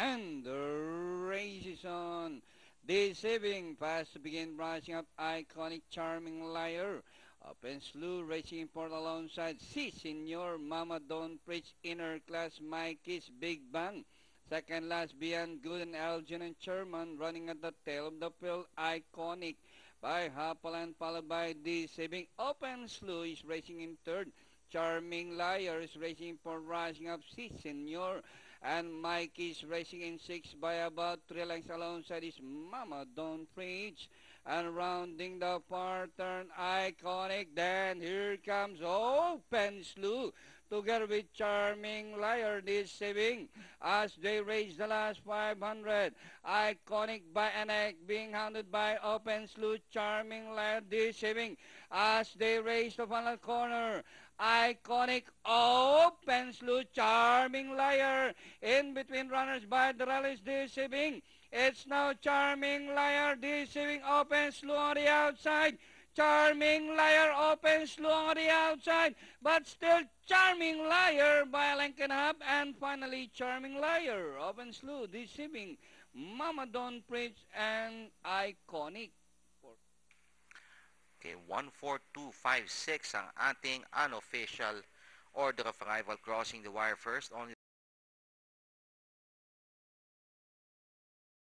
And the race is on. Deceiving fast to begin brushing up iconic charming liar. Open slew racing import alongside Si Senor Mama Don't Preach Inner Class Mikey's Big Bang. Second last Beyond Good and Elgin and Sherman running at the tail of the field. Iconic by Hapalan followed by Deceiving. Open slew is racing in third. Charming Liar is racing for rising up Si Senor. And Mike is racing in 6 by about 3 lengths alongside his Mama Don't Preach. And rounding the far turn, Iconic. Then here comes Open Slew together with Charming Liar Deceiving as they race the last 500. Iconic by Anek being hounded by Open Slew, Charming Liar Deceiving as they race the final corner. Iconic Open Slew, Charming Liar in between runners by the rallies Deceiving. It's now Charming Liar Deceiving, Open Slew on the outside. Charming Liar, Open Slew on the outside, but still Charming Liar by a length and a half, and finally Charming Liar, Open Slew Deceiving, Mama Don't Preach, and Iconic. Okay, 14256 ang ating unofficial order of arrival crossing the wire first. Only